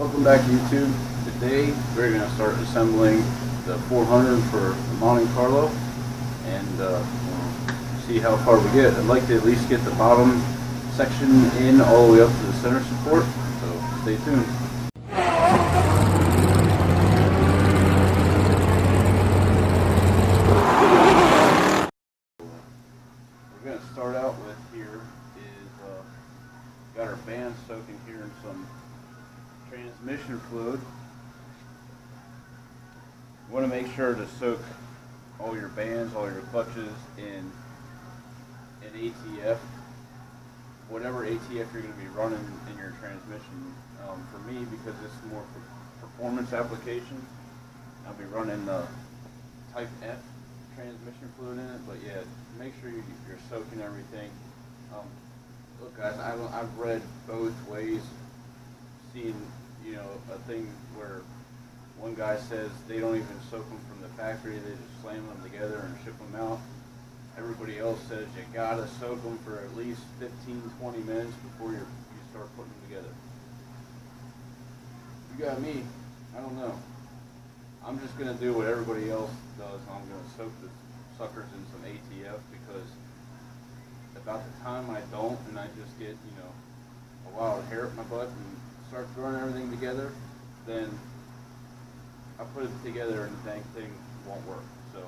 Welcome back to YouTube. Today we're going to start assembling the 400 for the Monte Carlo and see how far we get. I'd like to at least get the bottom section in all the way up to the center support, so stay tuned. We're going to start out with here is got our band soaking here in some transmission fluid. You want to make sure to soak all your bands, all your clutches in ATF, whatever ATF you're going to be running in your transmission. For me, because this is more for performance applications, I'll be running the Type F transmission fluid in it. But yeah, make sure you're soaking everything. Look, guys, I've read both ways. Seen, a thing where one guy says they don't even soak them from the factory, they just slam them together and ship them out. Everybody else says you gotta soak them for at least 15-20 minutes before you start putting them together. You got me, I don't know. I'm just gonna do what everybody else does. I'm gonna soak the suckers in some ATF, because about the time I don't and I just get, a wild hair up my butt and start throwing everything together, then I put it together and the dang thing won't work. So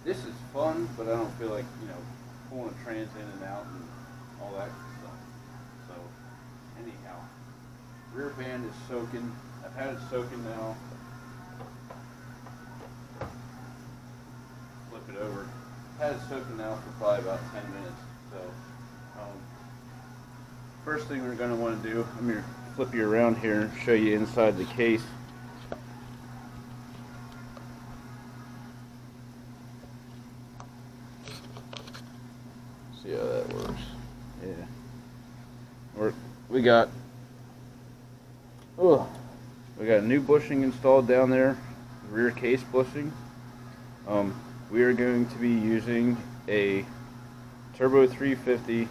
this is fun, but I don't feel like, pulling a trans in and out and all that stuff. So anyhow, rear band is soaking. I've had it soaking now. Flip it over. I've had it soaking now for probably about 10 minutes. So first thing we're going to want to do, I'm going to flip you around here and show you inside the case. See how that works. Yeah. We got a new bushing installed down there, rear case bushing. We are going to be using a Turbo 350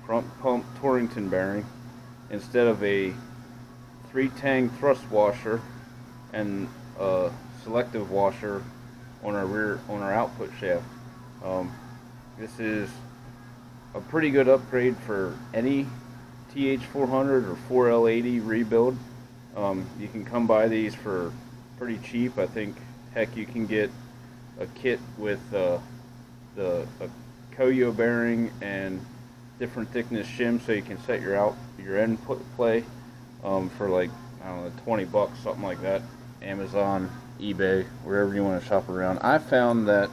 front pump Torrington bearing instead of a 3-tang thrust washer and a selective washer on our output shaft. This is a pretty good upgrade for any TH400 or 4L80 rebuild. You can come by these for pretty cheap. I think, heck, you can get a kit with a Koyo bearing and different thickness shim, so you can set your input play for like, I don't know, 20 bucks, something like that. Amazon, eBay, wherever you want to shop around. I found that,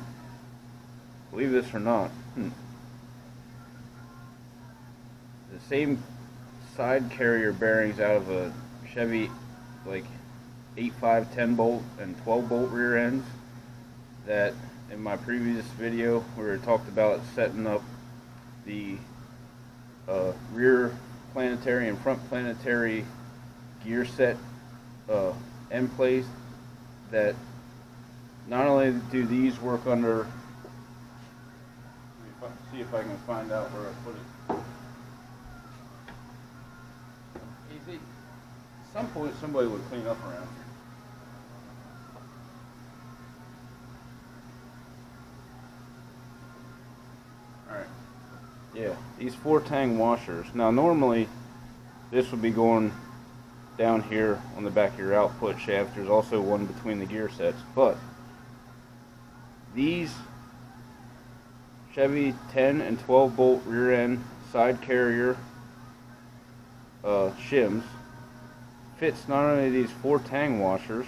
believe this or not, the same side carrier bearings out of a Chevy, like 8.5, 10 bolt and 12 bolt rear ends, that in my previous video where I talked about setting up the rear planetary and front planetary gear set end plates, that not only do these work under, let me see if I can find out where I put it. Easy. At some point somebody would clean up around here. Yeah, these 4-tang washers. Now normally this would be going down here on the back of your output shaft. There's also one between the gear sets, but these Chevy 10 and 12 bolt rear end side carrier shims fits not only these 4-tang washers,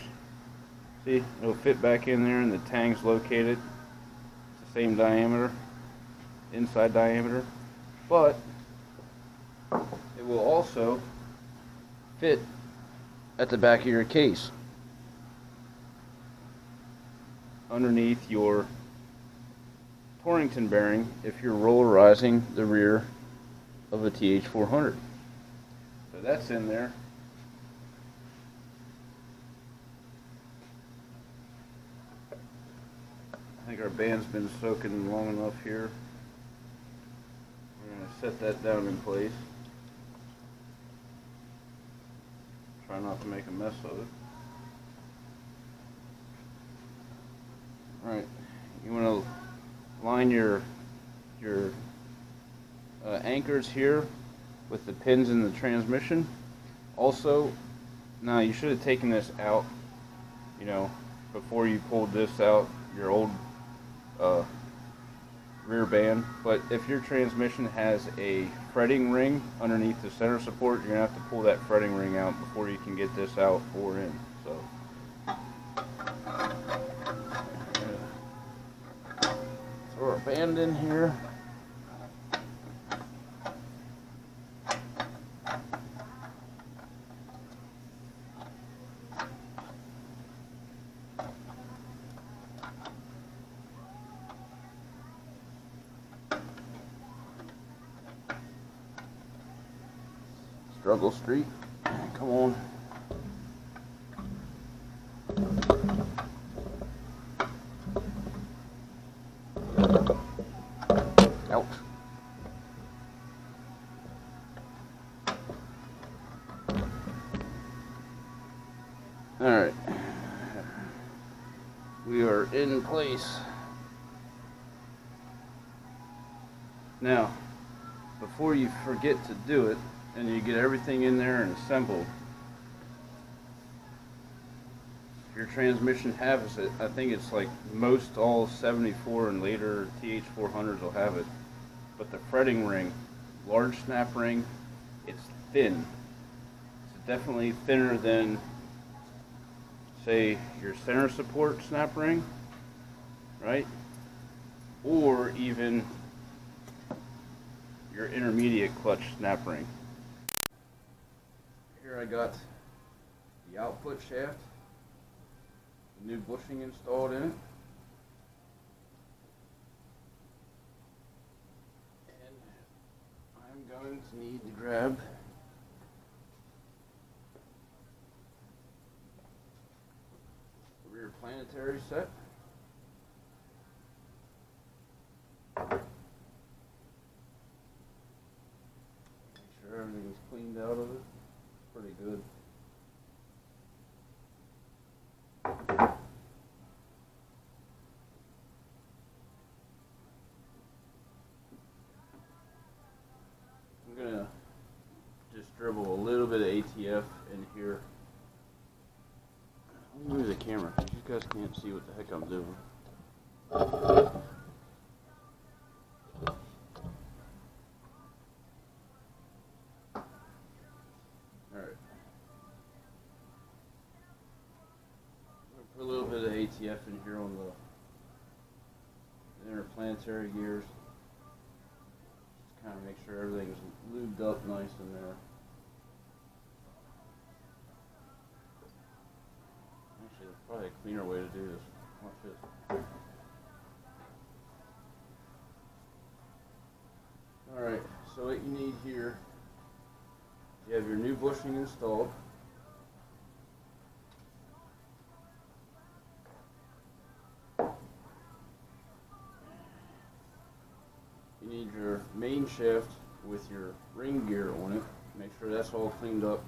see, it'll fit back in there and the tang's located, it's the same diameter, inside diameter, but it will also fit at the back of your case underneath your Torrington bearing if you're rollarizing the rear of a TH400. So that's in there. I think our band's been soaking long enough here. We're going to set that down in place. Try not to make a mess of it. Alright, you want to line your anchors here with the pins in the transmission. Also, now you should have taken this out, you know, before you pulled this out, your old rear band. But if your transmission has a fretting ring underneath the center support, you're going to have to pull that fretting ring out before you can get this out or in. So throw our band in here. Struggle Street, come on. Ouch. Alright. We are in place. Now, before you forget to do it, and you get everything in there and assembled, your transmission has it. I think it's like most all 74 and later TH400s will have it. But the fretting ring, large snap ring, it's thin. It's definitely thinner than, say, your center support snap ring, right? Or even your intermediate clutch snap ring. Here I got the output shaft, the new bushing installed in it, and I'm going to need to grab the rear planetary set. Make sure everything's cleaned out of it. Pretty good. I'm gonna just dribble a little bit of ATF in here. Let me move the camera because you guys can't see what the heck I'm doing. Put a little bit of ATF in here on the interplanetary gears. Just kind of make sure everything's lubed up nice in there. Actually, there's probably a cleaner way to do this. Watch this. Alright, so what you need here, you have your new bushing installed. You need your main shaft with your ring gear on it. Make sure that's all cleaned up.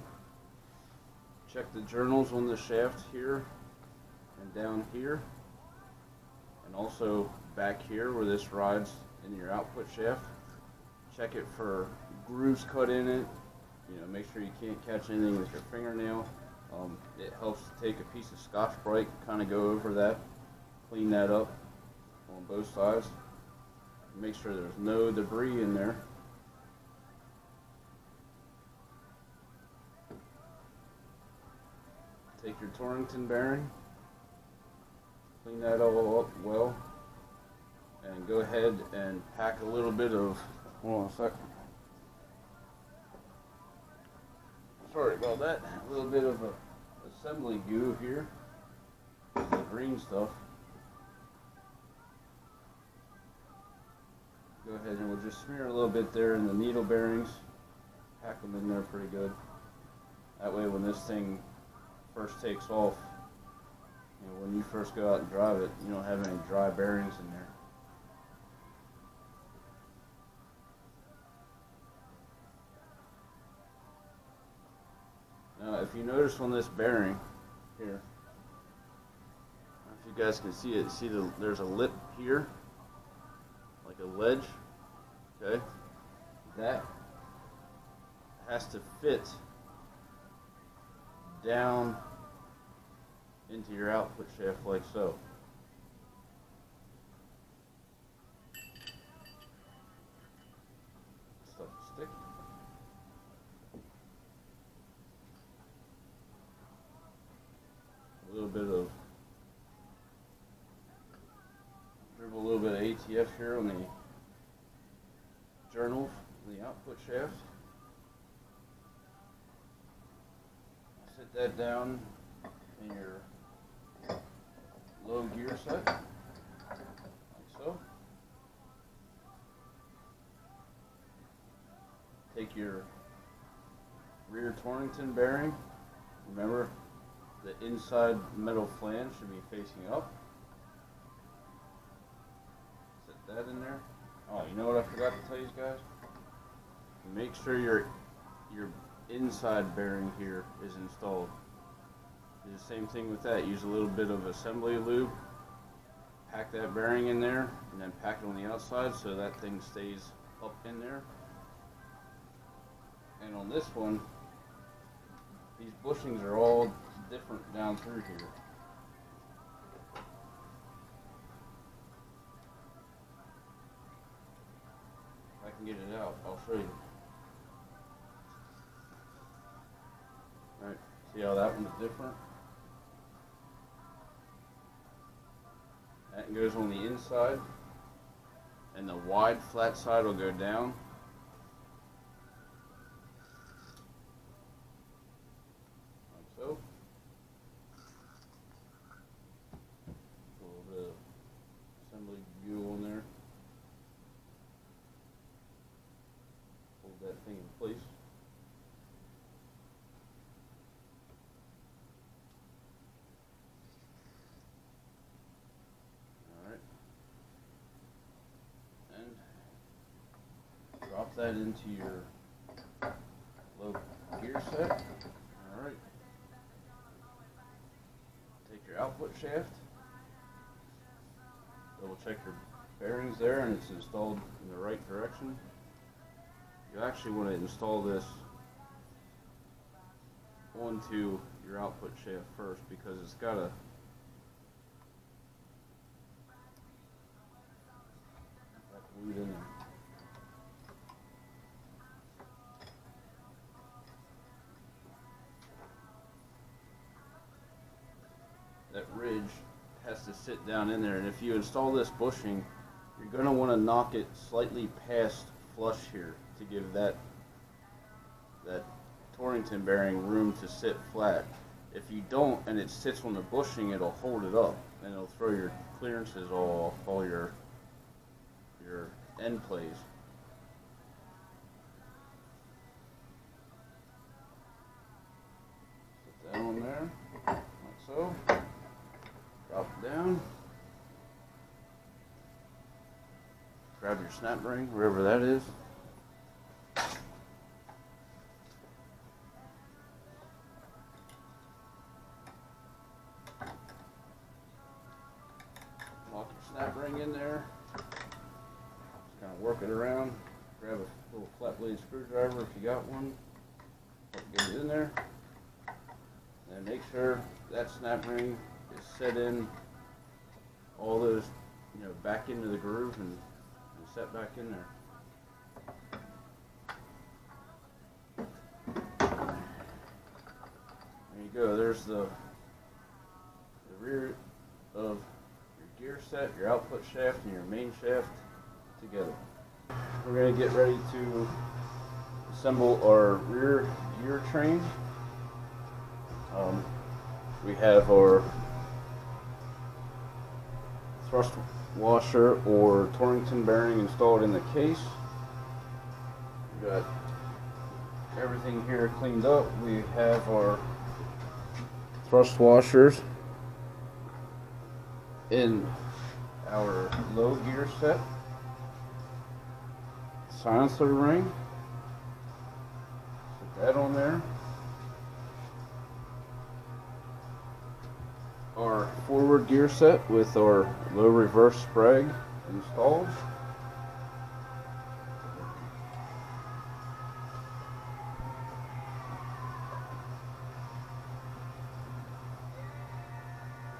Check the journals on the shaft here and down here, and also back here where this rides in your output shaft. Check it for grooves cut in it. You know, make sure you can't catch anything with your fingernail. It helps to take a piece of Scotch-Brite, kind of go over that, clean that up on both sides. Make sure there's no debris in there. Take your Torrington bearing, clean that all up well, and go ahead and pack a little bit of, hold on a second. Sorry about that. A little bit of a assembly goo here, the green stuff. Go ahead and we'll just smear a little bit there in the needle bearings. Pack them in there pretty good. That way when this thing first takes off, you know, when you first go out and drive it, you don't have any dry bearings in there. Now if you notice on this bearing here, if you guys can see it, there's a lip here, like a ledge, okay? That has to fit down into your output shaft like so. Stuff to stick. Dribble a little bit of ATF here on the journal, the output shaft. Sit that down in your low gear set, like so. Take your rear Torrington bearing. Remember, the inside metal flange should be facing up. Set that in there. Oh, you know what I forgot to tell you guys? Make sure your inside bearing here is installed. Do the same thing with that. Use a little bit of assembly lube. Pack that bearing in there, and then pack it on the outside so that thing stays up in there. And on this one, these bushings are all different down through here. If I can get it out, I'll show you. Alright, see how that one's different? That goes on the inside, and the wide flat side will go down. Like so. A little bit of assembly glue on there. Hold that thing in place. Drop that into your low gear set. Alright. Take your output shaft. Double check your bearings there and it's installed in the right direction. You actually want to install this onto your output shaft first because it's got a glued in there. That ridge has to sit down in there, and if you install this bushing, you're going to want to knock it slightly past flush here to give that Torrington bearing room to sit flat. If you don't and it sits on the bushing, it'll hold it up and it'll throw your clearances all off, all your end plays. Put that on there, like so. Drop it down. Grab your snap ring, wherever that is. Lock your snap ring in there. Just kind of work it around. Grab a little flat blade screwdriver if you got one. Get it in there. And make sure that snap ring is set in all those, back into the groove and set back in there. There you go. There's the rear of your gear set, your output shaft, and your main shaft together. We're going to get ready to assemble our rear gear train. We have our thrust washer or Torrington bearing installed in the case. We got everything here cleaned up. We have our thrust washers in our low gear set. Silencer ring. Put that on there. our forward gear set with our low reverse sprag installed.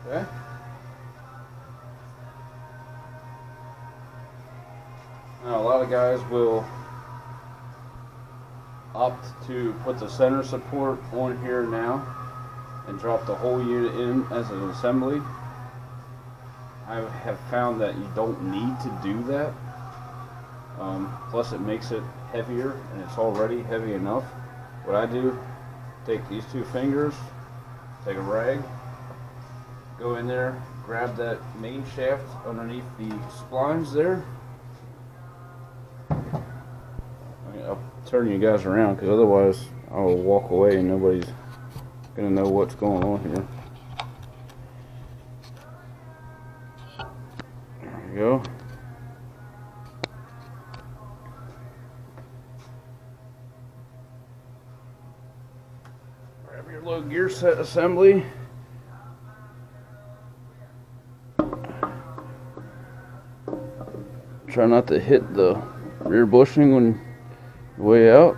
Okay. Now a lot of guys will opt to put the center support on here now and drop the whole unit in as an assembly. I have found that you don't need to do that. Plus it makes it heavier, and it's already heavy enough. What I do, take these two fingers, take a rag, go in there, grab that main shaft underneath the splines there. I'll turn you guys around because otherwise I'll walk away and nobody's gonna know what's going on here. There we go. Grab your low gear set assembly. Try not to hit the rear bushing when you're way out.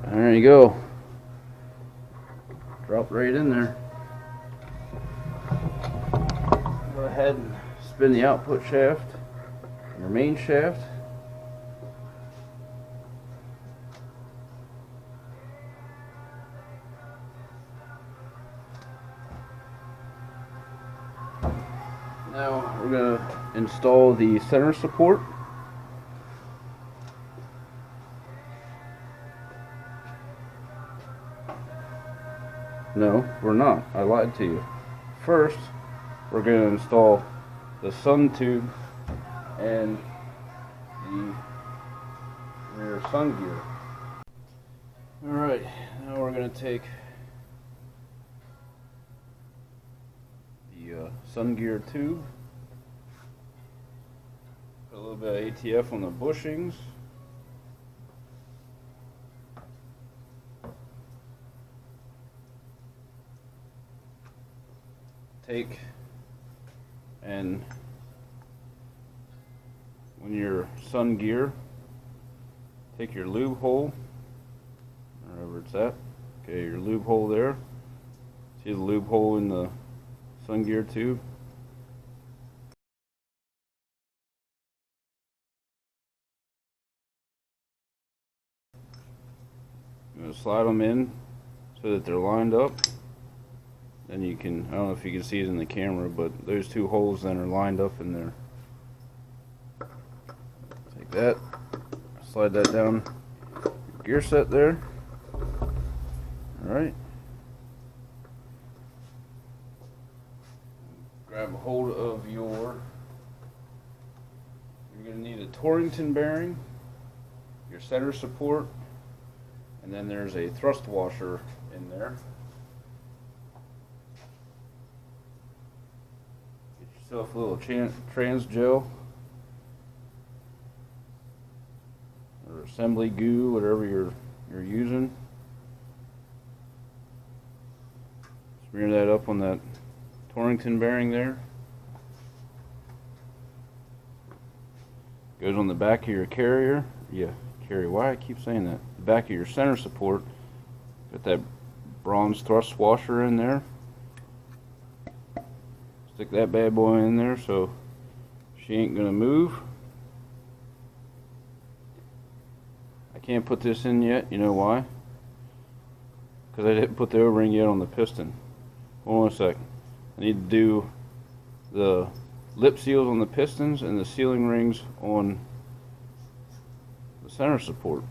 And there you go. Drop right in there. Go ahead and spin the output shaft, your main shaft. Now we're going to install the center support. No, we're not. I lied to you. First, we're going to install the sun tube and the rear sun gear. Alright, now we're going to take the sun gear tube, put a little bit of ATF on the bushings. Take and when your sun gear, take your lube hole, wherever it's at. Okay, your lube hole there. See the lube hole in the sun gear tube? I'm going to slide them in so that they're lined up. Then you can, I don't know if you can see it in the camera, but those two holes then are lined up in there. Take that, slide that down your gear set there. Alright. Grab a hold of you're going to need a Torrington bearing, your center support, and then there's a thrust washer in there. Yourself a little trans gel or assembly goo, whatever you're using. Smear that up on that Torrington bearing there. Goes on the back of your carrier. Yeah, carrier. Why I keep saying that? The back of your center support. Got that bronze thrust washer in there. Stick that bad boy in there so she ain't gonna move. I can't put this in yet. You know why? Because I didn't put the O-ring yet on the piston. Hold on a second. I need to do the lip seals on the pistons and the sealing rings on the center support.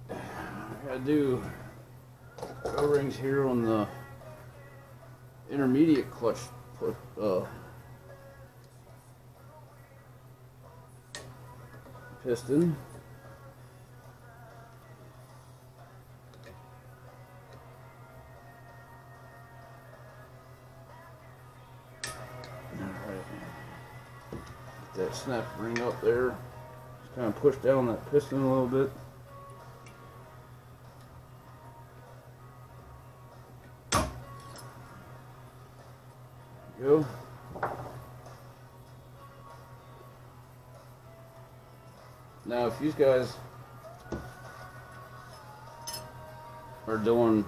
I gotta do O-rings here on the intermediate clutch piston. Alright. Get that snap ring up there. Just kind of push down that piston a little bit. Go. Now, if you guys are doing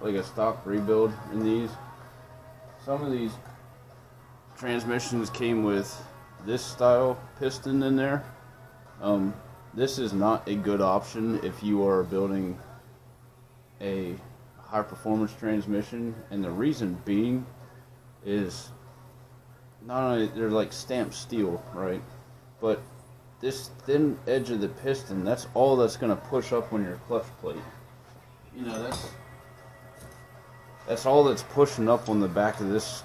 like a stock rebuild in these, some of these transmissions came with this style piston in there. This is not a good option if you are building a high performance transmission, and the reason being is not only they're like stamped steel, right, but this thin edge of the piston, that's all that's going to push up on your clutch plate. You know, that's all that's pushing up on the back of this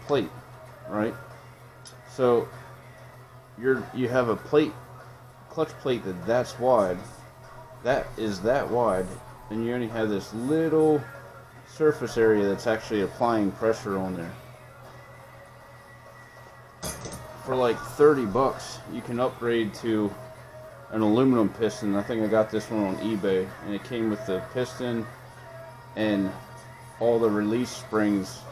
plate, right? So you have a plate, clutch plate that's wide, that is that wide, and you only have this little surface area that's actually applying pressure on there. For like 30 bucks, you can upgrade to an aluminum piston. I think I got this one on eBay, and it came with the piston and all the release springs,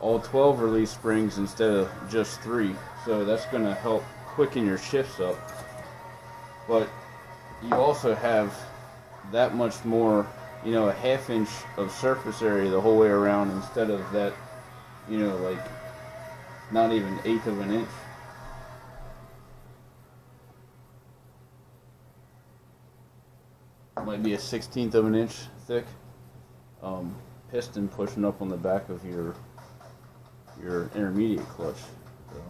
all 12 release springs instead of just 3. So that's going to help quicken your shifts up. But you also have that much more, you know, a ½ inch of surface area the whole way around instead of that, you know, like not even 1/8 of an inch. Might be a 1/16 of an inch thick piston pushing up on the back of your intermediate clutch. So,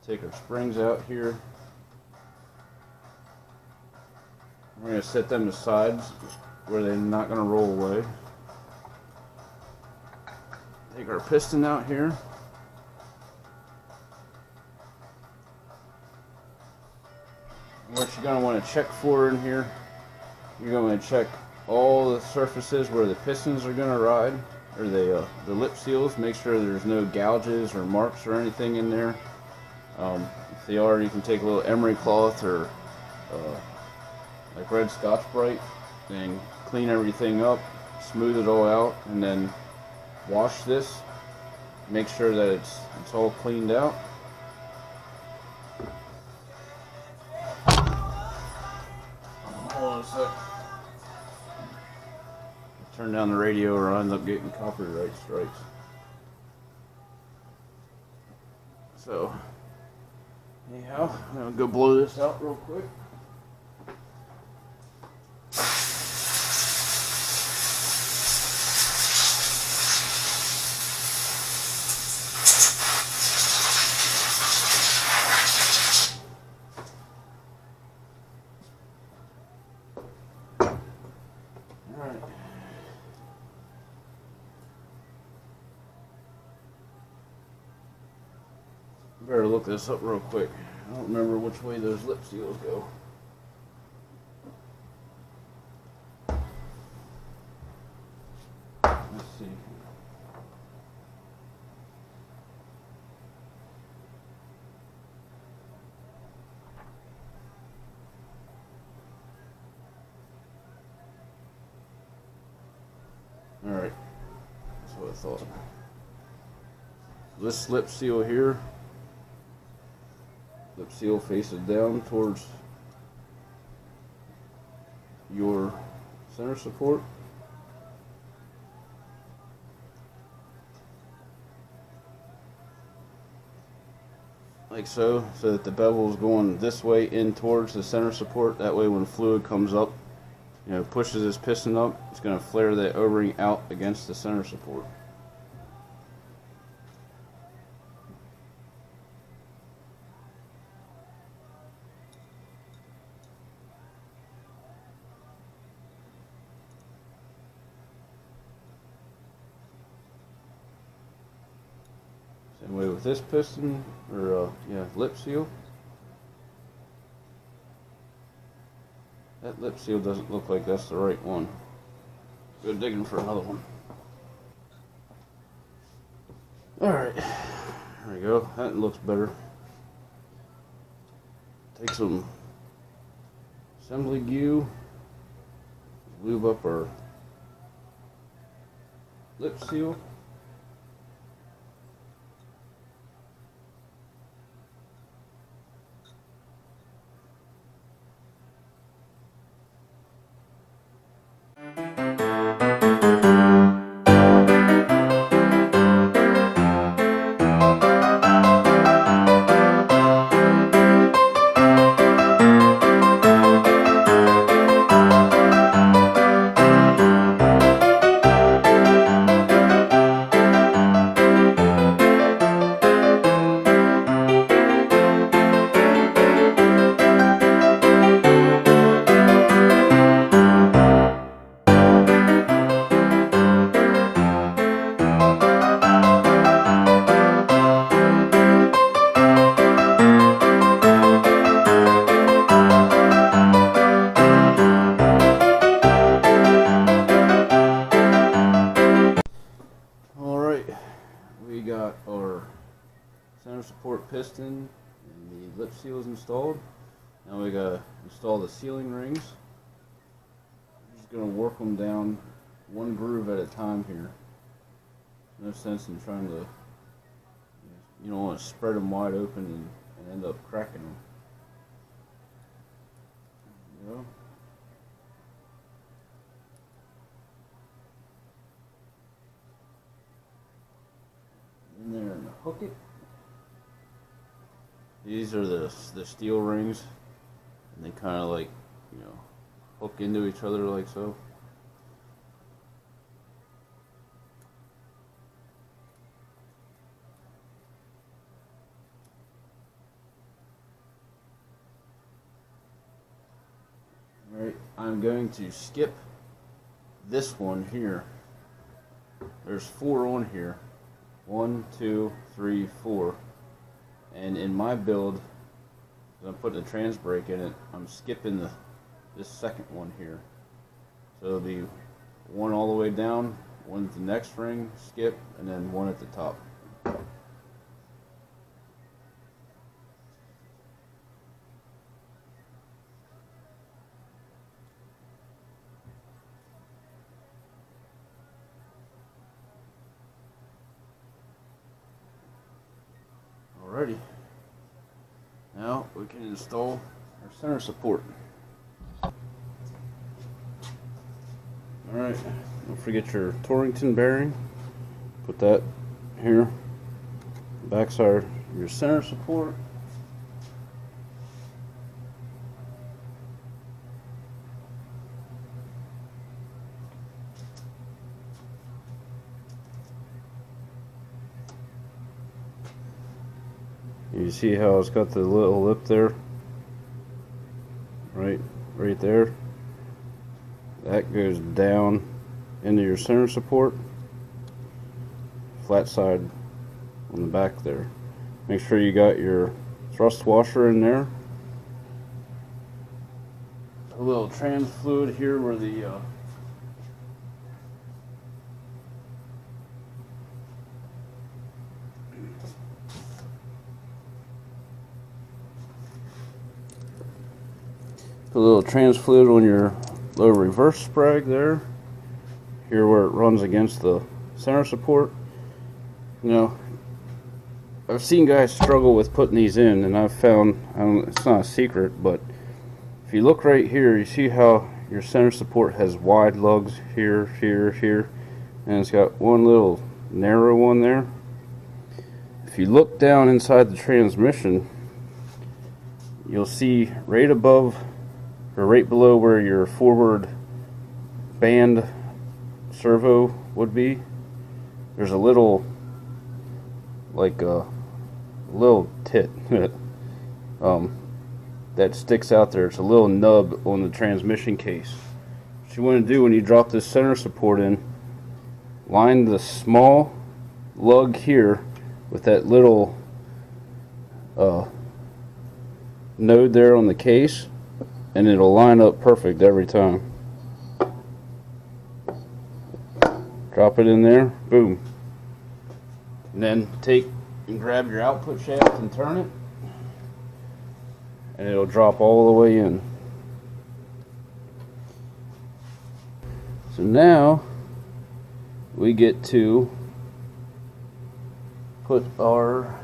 take our springs out here. We're going to set them aside where they're not going to roll away. Take our piston out here. What you're going to want to check for in here, you're going to check all the surfaces where the pistons are going to ride, or the lip seals. Make sure there's no gouges or marks or anything in there. If they are, you can take a little emery cloth or like red Scotch-Brite and clean everything up, smooth it all out, and then wash this. Make sure that it's all cleaned out. Hold on a sec. Turn down the radio or I'll end up getting copyright strikes. So, anyhow, I'm going to go blow this out real quick. Alright. Better look this up real quick. I don't remember which way those lip seals go. Let's see. Alright. That's what I thought. This lip seal here. Lip seal faces down towards your center support. Like so that the bevel is going this way in towards the center support. That way when fluid comes up, you know, pushes this piston up, it's going to flare that O-ring out against the center support. Same way with this piston, or lip seal. That lip seal doesn't look like that's the right one. Go digging for another one. Alright, there we go. That looks better. Take some assembly glue, lube up our lip seal. center support piston and the lip seal is installed. Now we gotta install the sealing rings. I'm just gonna work them down one groove at a time here. No sense in trying to, you don't want to spread them wide open and end up cracking them. There you go. In there and hook it. These are the steel rings, and they kind of like, hook into each other like so. Alright, I'm going to skip this one here. There's 4 on here. 1, 2, 3, 4. And in my build, I'm putting a trans brake in it, I'm skipping this second one here. So it'll be one all the way down, one at the next ring, skip, and then one at the top. Alrighty, now we can install our center support. Alright, don't forget your Torrington bearing. Put that here, backside your center support. You see how it's got the little lip there? Right there. That goes down into your center support. Flat side on the back there. Make sure you got your thrust washer in there. A little trans fluid here where the put a little trans fluid on your low reverse sprag there. Here where it runs against the center support. I've seen guys struggle with putting these in, and I've found, it's not a secret, but if you look right here, you see how your center support has wide lugs here, here, here, and it's got one little narrow one there. If you look down inside the transmission, you'll see right above or right below where your forward band servo would be, there's a little, like a little tit that sticks out there. It's a little nub on the transmission case. What you want to do when you drop this center support in, line the small lug here with that little node there on the case, and it'll line up perfect every time. Drop it in there, boom. And then take and grab your output shaft and turn it, and it'll drop all the way in. So now we get to put our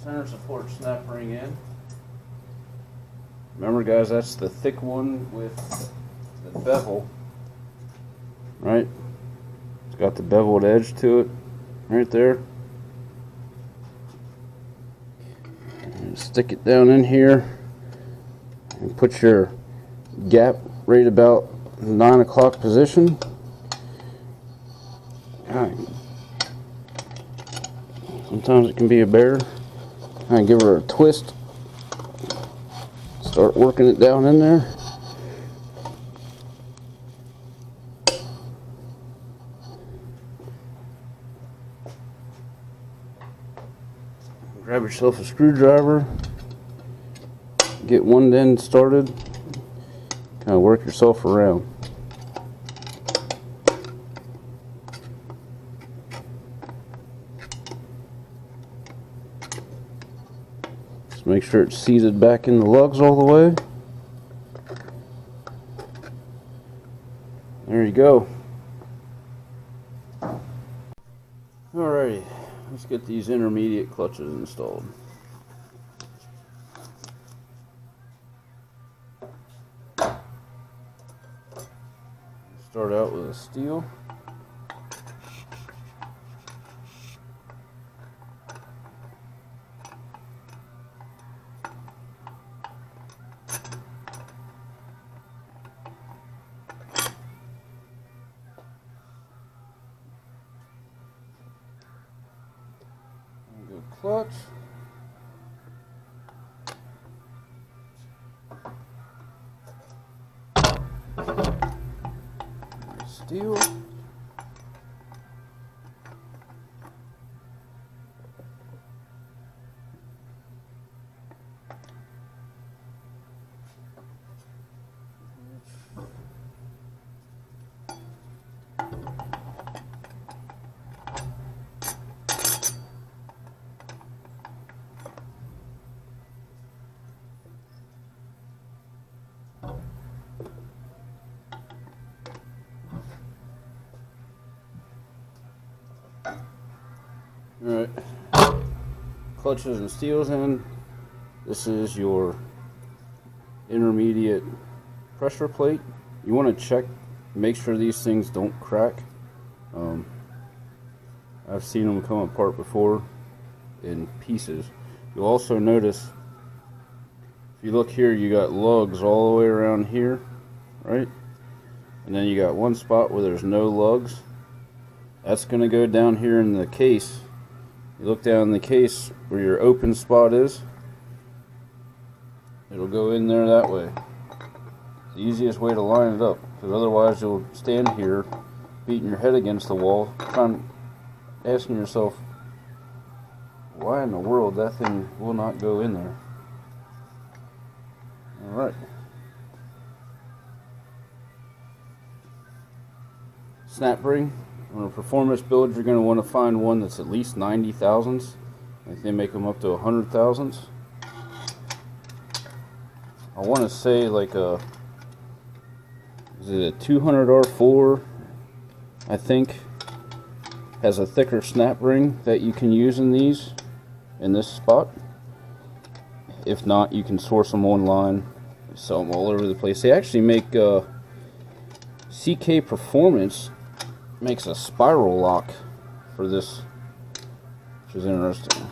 center support snap ring in. Remember guys, that's the thick one with the bevel, right? It's got the beveled edge to it right there. And stick it down in here and put your gap right about 9 o'clock position. Alright. Sometimes it can be a bear. And give her a twist. Start working it down in there. Grab yourself a screwdriver. Get one end started. Kind of work yourself around. Just make sure it's seated back in the lugs all the way. There you go. Alrighty, let's get these intermediate clutches installed. Start out with a steel. Clutch. Steel. Alright, clutches and steels in. This is your intermediate pressure plate. You want to check, make sure these things don't crack. I've seen them come apart before in pieces. You'll also notice, if you look here, you got lugs all the way around here, right? And then you got one spot where there's no lugs. That's going to go down here in the case. You look down in the case where your open spot is, it'll go in there that way. It's the easiest way to line it up, because otherwise you'll stand here beating your head against the wall, asking yourself, why in the world that thing will not go in there. Alright. Snap ring. On a performance build, you're going to want to find one that's at least 90 thousandths. Like they make them up to 100 thousandths. I want to say like a, is it a 200 R4? I think has a thicker snap ring that you can use in these, in this spot. If not, you can source them online. They sell them all over the place. They actually make CK Performance makes a spiral lock for this, which is interesting.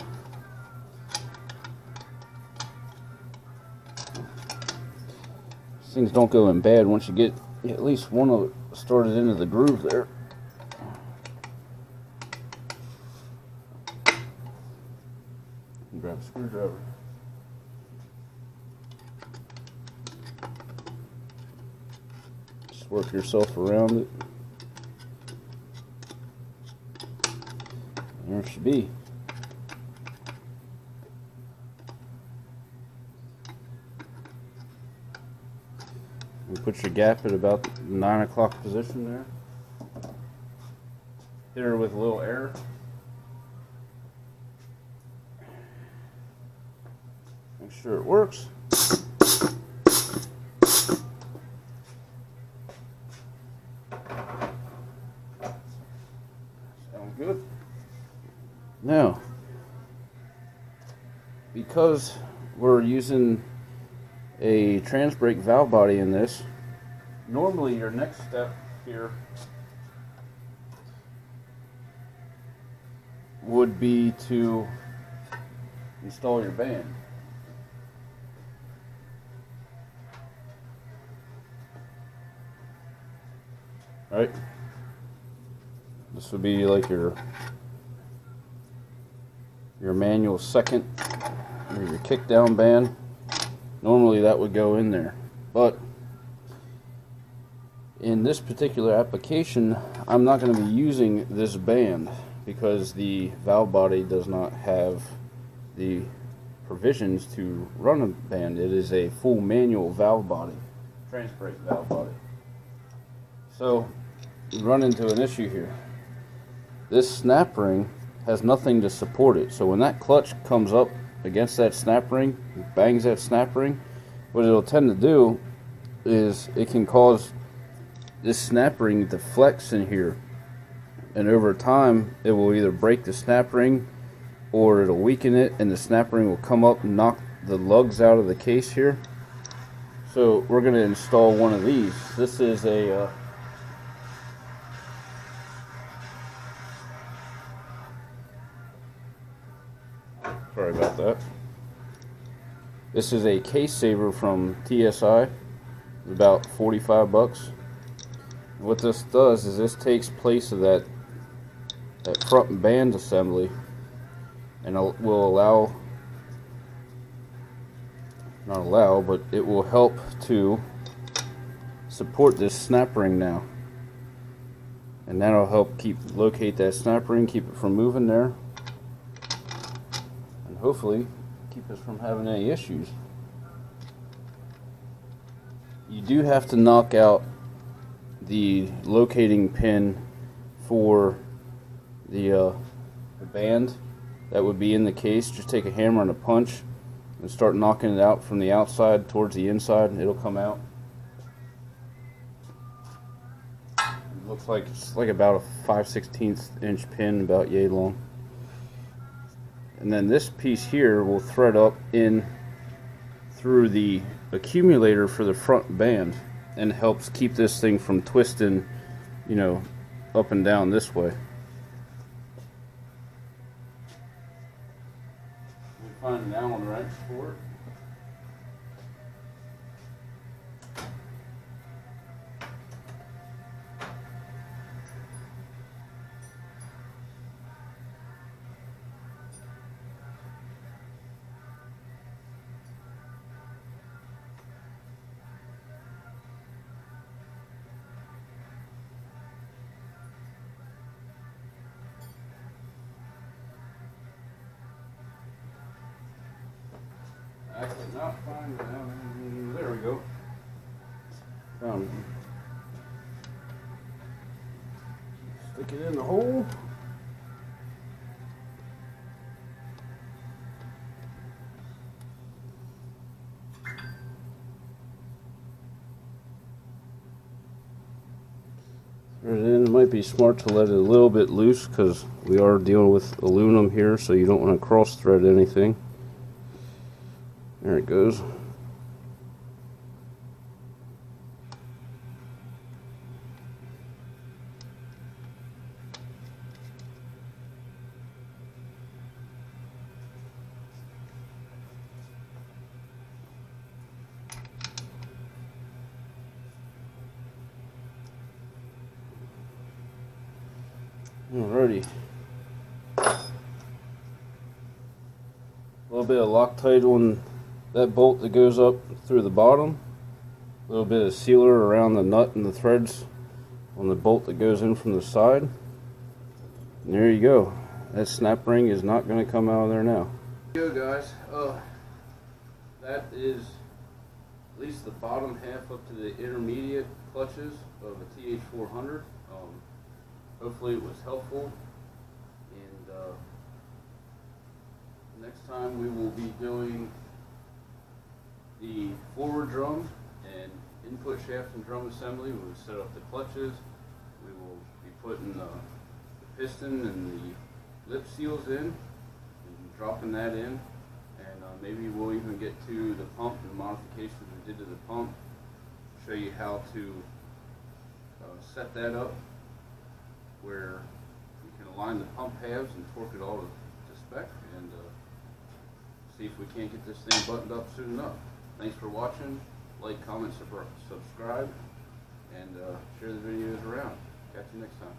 These things don't go in bad once you get at least one of it started into the groove there. Grab a screwdriver. Just work yourself around it. There it should be. You put your gap at about the 9 o'clock position there. Hit her with a little air. Make sure it works. Sounds good. Now, because we're using a trans brake valve body in this, normally your next step here would be to install your band. Right? This would be like your manual second or your kick down band. Normally that would go in there, but in this particular application I'm not going to be using this band because the valve body does not have the provisions to run a band. It is a full manual valve body, trans brake valve body. So you run into an issue here. This snap ring has nothing to support it, so when that clutch comes up against that snap ring, bangs that snap ring, what it'll tend to do is it can cause this snap ring to flex in here, and over time it will either break the snap ring or it'll weaken it, and the snap ring will come up and knock the lugs out of the case here. So we're going to install one of these. This is a sorry about that. This is a case saver from TSI. It's about 45 bucks. What this does is this takes place of that front band assembly, and it will allow, not allow, but it will help to support this snap ring now. And that'll help locate that snap ring, keep it from moving there, and hopefully keep us from having any issues. You do have to knock out the locating pin for the band that would be in the case. Just take a hammer and a punch and start knocking it out from the outside towards the inside, and it'll come out. It looks like it's like about a 5/16 inch pin, about yay long. And then this piece here will thread up in through the accumulator for the front band and helps keep this thing from twisting, you know, up and down this way. We find an Allen wrench for it. I could not find it. There we go. Found it. Stick it in the hole. Thread it in. It might be smart to let it a little bit loose because we are dealing with aluminum here, so you don't want to cross thread anything. There it goes. Alrighty. A little bit of Loctite on that bolt that goes up through the bottom, a little bit of sealer around the nut and the threads on the bolt that goes in from the side, and there you go. That snap ring is not going to come out of there now. There you go, guys. That is at least the bottom half up to the intermediate clutches of a TH400. Hopefully it was helpful, and next time we will be doing the forward drum and input shaft and drum assembly. We will set up the clutches. We will be putting the piston and the lip seals in and dropping that in, and maybe we'll even get to the pump and the modifications we did to the pump. Show you how to set that up where you can align the pump halves and torque it all to spec, and see if we can't get this thing buttoned up soon enough. Thanks for watching. Like, comment, subscribe, and share the videos around. Catch you next time.